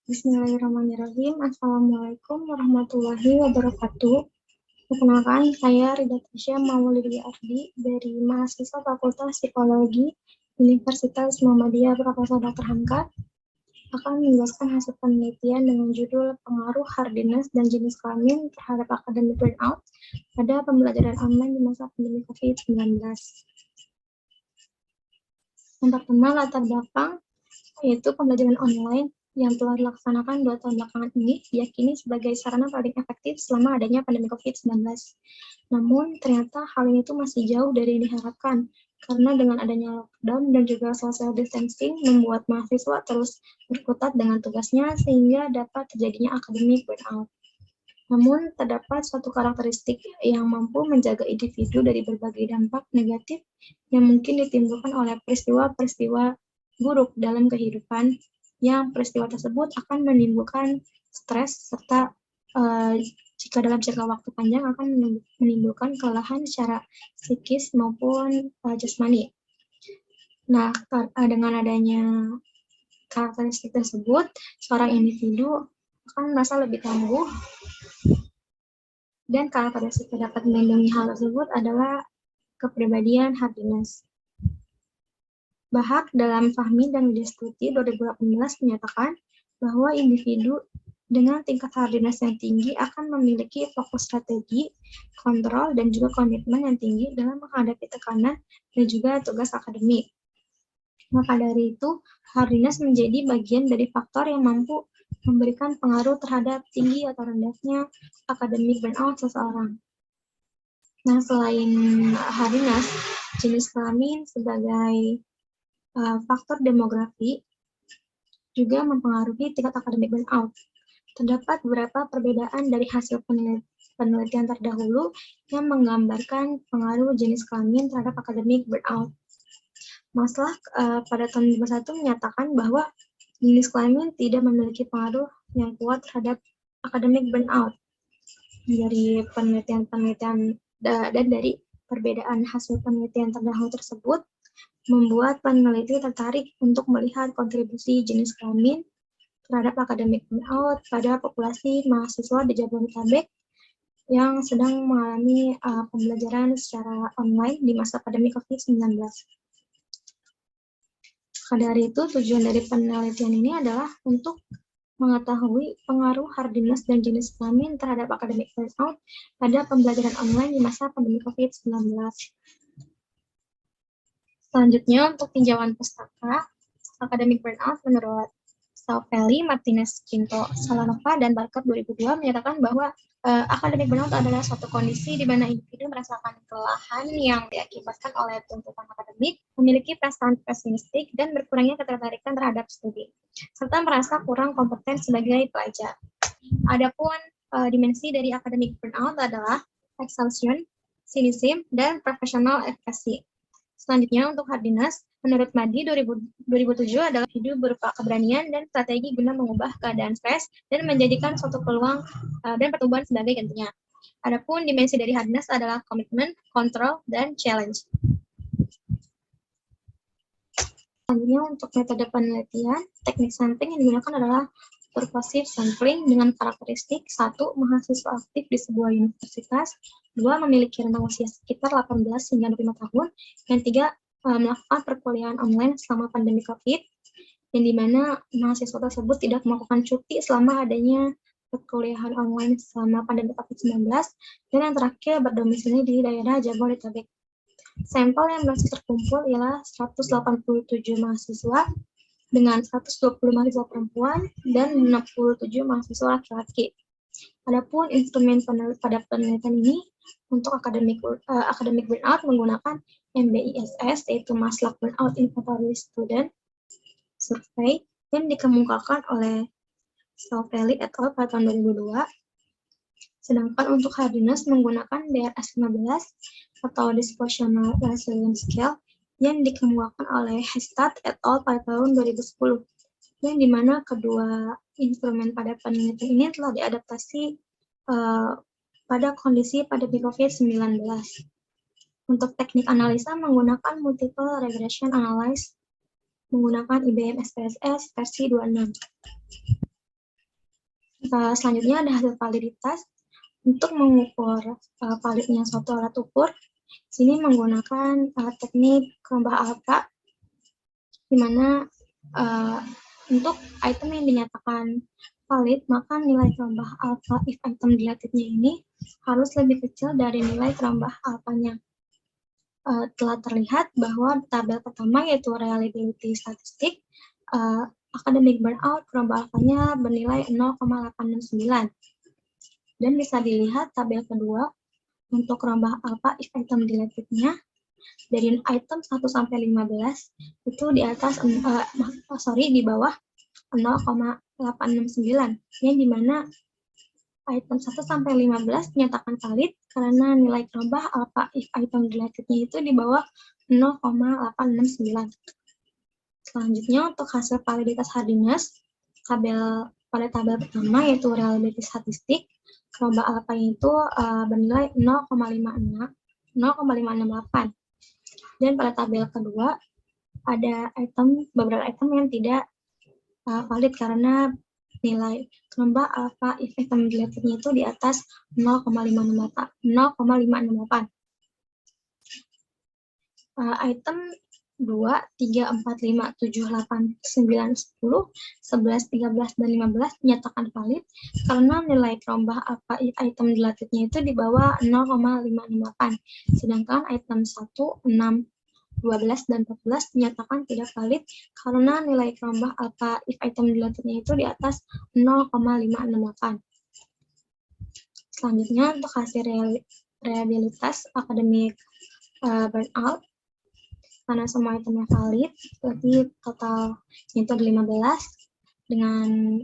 Bismillahirrahmanirrahim. Assalamualaikum warahmatullahi wabarakatuh. Perkenalkan, saya Rida Tasya Maulidi Ardi dari mahasiswa Fakultas Psikologi Universitas Muhammadiyah Profesor Dr. Hamka akan menjelaskan hasil penelitian dengan judul pengaruh hardiness dan jenis kelamin terhadap academic burnout pada pembelajaran online di masa pandemi COVID-19. Yang pertama, latar belakang yaitu pembelajaran online yang telah dilaksanakan 2 tahun belakangan ini diyakini sebagai sarana paling efektif selama adanya pandemi COVID-19. Namun, ternyata hal ini tuh masih jauh dari yang diharapkan, karena dengan adanya lockdown dan juga social distancing membuat mahasiswa terus berkutat dengan tugasnya sehingga dapat terjadinya academic burnout. Namun, terdapat suatu karakteristik yang mampu menjaga individu dari berbagai dampak negatif yang mungkin ditimbulkan oleh peristiwa-peristiwa buruk dalam kehidupan, yang peristiwa tersebut akan menimbulkan stres serta jika dalam jangka waktu panjang akan menimbulkan kelelahan secara psikis maupun jasmani. Nah, dengan adanya karakteristik tersebut, seorang individu akan merasa lebih tangguh, dan karakteristik yang dapat melindungi hal tersebut adalah kepribadian hardiness. Bahak dalam Fahmi dan Widya 2018 menyatakan bahwa individu dengan tingkat hardiness yang tinggi akan memiliki fokus strategi, kontrol, dan juga komitmen yang tinggi dalam menghadapi tekanan dan juga tugas akademik. Maka dari itu, hardiness menjadi bagian dari faktor yang mampu memberikan pengaruh terhadap tinggi atau rendahnya academic burnout seseorang. Nah, selain hardiness, jenis kelamin sebagai faktor demografi juga mempengaruhi tingkat akademik burnout. Terdapat beberapa perbedaan dari hasil penelitian terdahulu yang menggambarkan pengaruh jenis kelamin terhadap akademik burnout. Masalah pada tahun 2021 menyatakan bahwa jenis kelamin tidak memiliki pengaruh yang kuat terhadap akademik burnout. Dari penelitian-penelitian dan dari perbedaan hasil penelitian terdahulu tersebut, membuat peneliti tertarik untuk melihat kontribusi jenis kelamin terhadap akademik burnout pada populasi mahasiswa di Jabodetabek yang sedang mengalami pembelajaran secara online di masa pandemi COVID-19. Dari itu, tujuan dari penelitian ini adalah untuk mengetahui pengaruh hardiness dan jenis kelamin terhadap akademik burnout pada pembelajaran online di masa pandemi COVID-19. Selanjutnya, untuk tinjauan pustaka, academic burnout menurut Sauvelli, Martinez, Cinto, Salanova, dan Barker 2002 menyatakan bahwa academic burnout adalah suatu kondisi di mana individu merasakan kelelahan yang diakibatkan oleh tuntutan akademik, memiliki perasaan pesimistik, dan berkurangnya ketertarikan terhadap studi, serta merasa kurang kompeten sebagai pelajar. Adapun dimensi dari academic burnout adalah exhaustion, cynicism, dan professional efficacy. Selanjutnya, untuk hardiness, menurut Madi 2007 adalah hidup berupa keberanian dan strategi guna mengubah keadaan stres dan menjadikan suatu peluang dan pertumbuhan sebagai gantinya. Adapun dimensi dari hardiness adalah komitmen, kontrol, dan challenge. Selanjutnya, untuk metode penelitian, teknik sampling yang digunakan adalah pervasive sampling dengan karakteristik 1. Mahasiswa aktif di sebuah universitas, 2. Memiliki rentang usia sekitar 18 hingga 25 tahun, dan 3. Melakukan perkuliahan online selama pandemi COVID, yang dimana mahasiswa tersebut tidak melakukan cuti selama adanya perkuliahan online selama pandemi COVID-19, dan yang terakhir berdomisili di daerah Jabodetabek. Sampel yang berhasil terkumpul ialah 187 mahasiswa dengan 120 mahasiswa perempuan dan 67 mahasiswa laki-laki. Adapun instrumen pada penelitian ini untuk academic burnout menggunakan MBISS, yaitu Maslach Burnout Inventory Student Survey, yang dikemukakan oleh Sauvelli et al. Pada tahun 2002. Sedangkan untuk hardiness menggunakan DRS-15 atau Dispositional Resilience Scale yang dikemukakan oleh Hestad et al. Pada tahun 2010, yang dimana kedua instrumen pada penelitian ini telah diadaptasi pada kondisi pandemi COVID-19. Untuk teknik analisa menggunakan Multiple Regression Analysis menggunakan IBM SPSS versi 26. Selanjutnya ada hasil validitas. Untuk mengukur validnya suatu alat ukur, sini menggunakan teknik kerambah alfa, di mana untuk item yang dinyatakan valid, maka nilai kerambah alfa if item deletednya ini harus lebih kecil dari nilai kerambah alfanya. Telah terlihat bahwa tabel pertama yaitu reliability statistik, academic burnout kerambah alfanya bernilai 0,869. Dan bisa dilihat tabel kedua untuk kerambah alfa if item deletednya dari item 1 sampai 15 itu di atas di bawah 0,869, yang dimana item 1 sampai 15 dinyatakan valid karena nilai kerambah alfa if item deletednya itu di bawah 0,869. Selanjutnya untuk hasil validitas hardiness, pada tabel pertama yaitu reliability statistik, kerambah alfa itu bernilai 0,568. Dan pada tabel kedua ada beberapa item yang tidak valid karena nilai kerambah alfa if item deletednya itu di atas 0,568. Item 2, 3, 4, 5, 7, 8, 9, 10, 11, 13, dan 15 dinyatakan valid karena nilai kerambah alfa if item deletednya itu di bawah 0,568. Sedangkan item 1, 6, 12, dan 14 dinyatakan tidak valid karena nilai kerambah alfa if item deletednya itu di atas 0,568. Selanjutnya untuk hasil reliabilitas academic burnout, karena semua itemnya valid, berarti total itu ada 15 dengan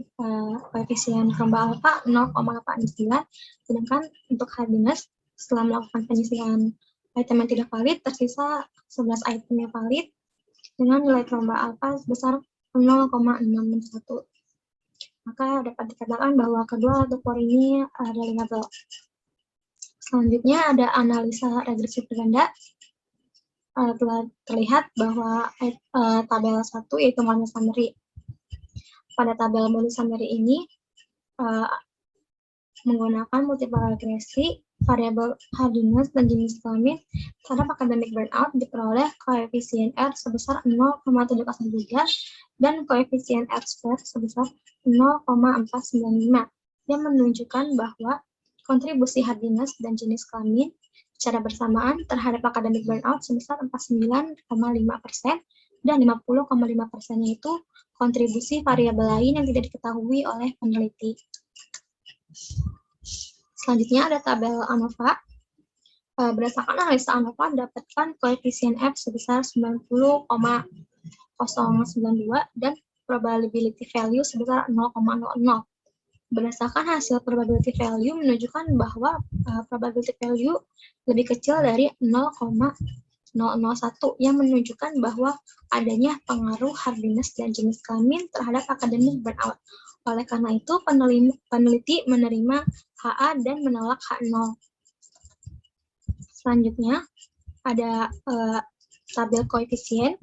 koefisien kerambah alfa 0,869, sedangkan untuk hardiness setelah melakukan penyisian item yang tidak valid, tersisa 11 item yang valid dengan nilai kerambah alfa sebesar 0,661. Maka dapat dikatakan bahwa kedua alat ukur ini reliable. Selanjutnya ada analisa regresi berganda. Telah terlihat bahwa tabel 1 yaitu model summary. Pada tabel model summary ini menggunakan multiple regresi, variabel hardiness, dan jenis kelamin terhadap academic burnout diperoleh koefisien R sebesar 0,703 dan koefisien R square sebesar 0,495 yang menunjukkan bahwa kontribusi hardiness dan jenis kelamin secara bersamaan terhadap academic burnout sebesar 49,5% dan 50,5%-nya itu kontribusi variabel lain yang tidak diketahui oleh peneliti. Selanjutnya ada tabel ANOVA. Berdasarkan analisa ANOVA dapatkan koefisien F sebesar 90,092 dan probability value sebesar 0,00. Berdasarkan hasil probability value menunjukkan bahwa probability value lebih kecil dari 0,001 yang menunjukkan bahwa adanya pengaruh hardiness dan jenis kelamin terhadap academic burnout. Oleh karena itu, peneliti menerima HA dan menolak H0. Selanjutnya, ada tabel koefisien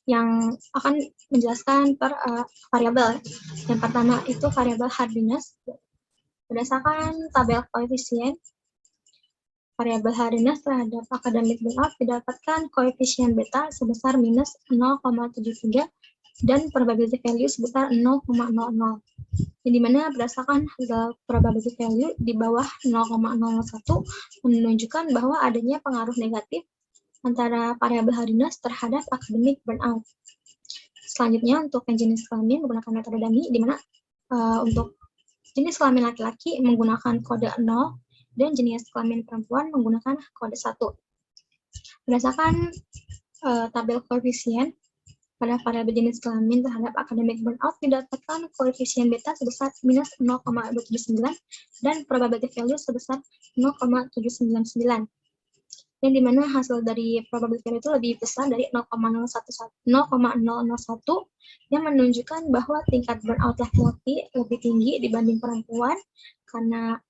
yang akan menjelaskan per variabel. Yang pertama itu variabel hardiness. Berdasarkan tabel koefisien, variabel hardiness terhadap academic burnout didapatkan koefisien beta sebesar minus 0,73 dan probability value sebesar 0,00. Yang dimana berdasarkan hasil probability value di bawah 0,001 menunjukkan bahwa adanya pengaruh negatif antara variabel hardiness terhadap academic burnout. Selanjutnya untuk yang jenis kelamin menggunakan metode dummy, di mana untuk jenis kelamin laki-laki menggunakan kode 0 dan jenis kelamin perempuan menggunakan kode 1. Berdasarkan tabel koefisien pada variabel jenis kelamin terhadap academic burnout didapatkan koefisien beta sebesar minus 0,279 dan probability value sebesar 0,799. Yang dimana hasil dari probability itu lebih besar dari 0,001 yang menunjukkan bahwa tingkat burnout laki-laki lebih tinggi dibanding perempuan karena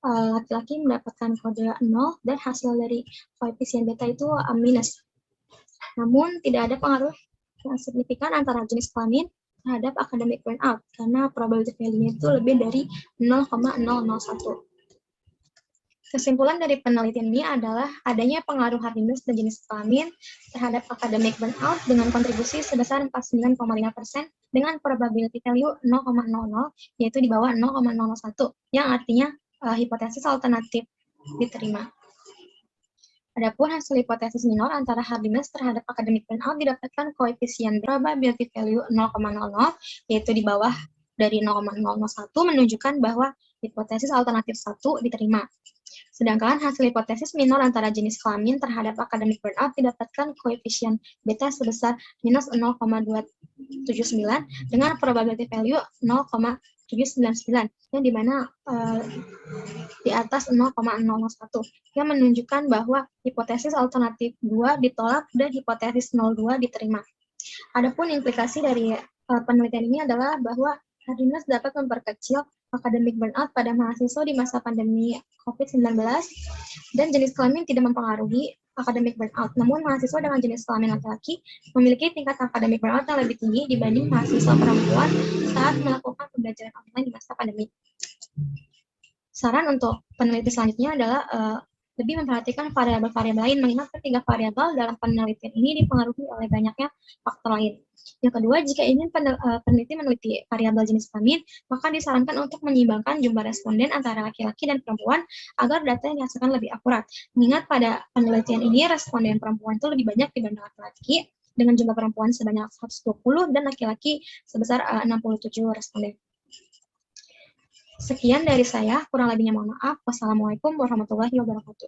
laki-laki mendapatkan kode 0 dan hasil dari koefisien beta itu minus. Namun tidak ada pengaruh yang signifikan antara jenis kelamin terhadap academic burnout karena probability value-nya itu lebih dari 0,001. Kesimpulan dari penelitian ini adalah adanya pengaruh hardiness dan jenis kelamin terhadap academic burnout dengan kontribusi sebesar 49,5% dengan probability value 0,00, yaitu di bawah 0,001, yang artinya hipotesis alternatif diterima. Adapun hasil hipotesis minor antara hardiness terhadap academic burnout didapatkan koefisien probability value 0,00, yaitu di bawah dari 0,001, menunjukkan bahwa hipotesis alternatif 1 diterima. Sedangkan hasil hipotesis minor antara jenis kelamin terhadap academic burnout didapatkan koefisien beta sebesar minus 0,279 dengan probability value 0,799, yang dimana di atas 0,001, yang menunjukkan bahwa hipotesis alternatif 2 ditolak dan hipotesis 02 diterima. Adapun implikasi dari penelitian ini adalah bahwa hardiness dapat memperkecil academic burnout pada mahasiswa di masa pandemi COVID-19, dan jenis kelamin tidak mempengaruhi academic burnout. Namun, mahasiswa dengan jenis kelamin laki-laki memiliki tingkat academic burnout yang lebih tinggi dibanding mahasiswa perempuan saat melakukan pembelajaran online di masa pandemi. Saran untuk peneliti selanjutnya adalah lebih memperhatikan variabel-variabel lain, mengingat ketiga variabel dalam penelitian ini dipengaruhi oleh banyaknya faktor lain. Yang kedua, jika ingin peneliti meneliti variabel jenis kelamin, maka disarankan untuk menyeimbangkan jumlah responden antara laki-laki dan perempuan agar data yang dihasilkan lebih akurat. Mengingat pada penelitian ini, responden perempuan itu lebih banyak dibanding laki-laki, dengan jumlah perempuan sebanyak 120 dan laki-laki sebesar 67 responden. Sekian dari saya, kurang lebihnya mohon maaf. Wassalamualaikum warahmatullahi wabarakatuh.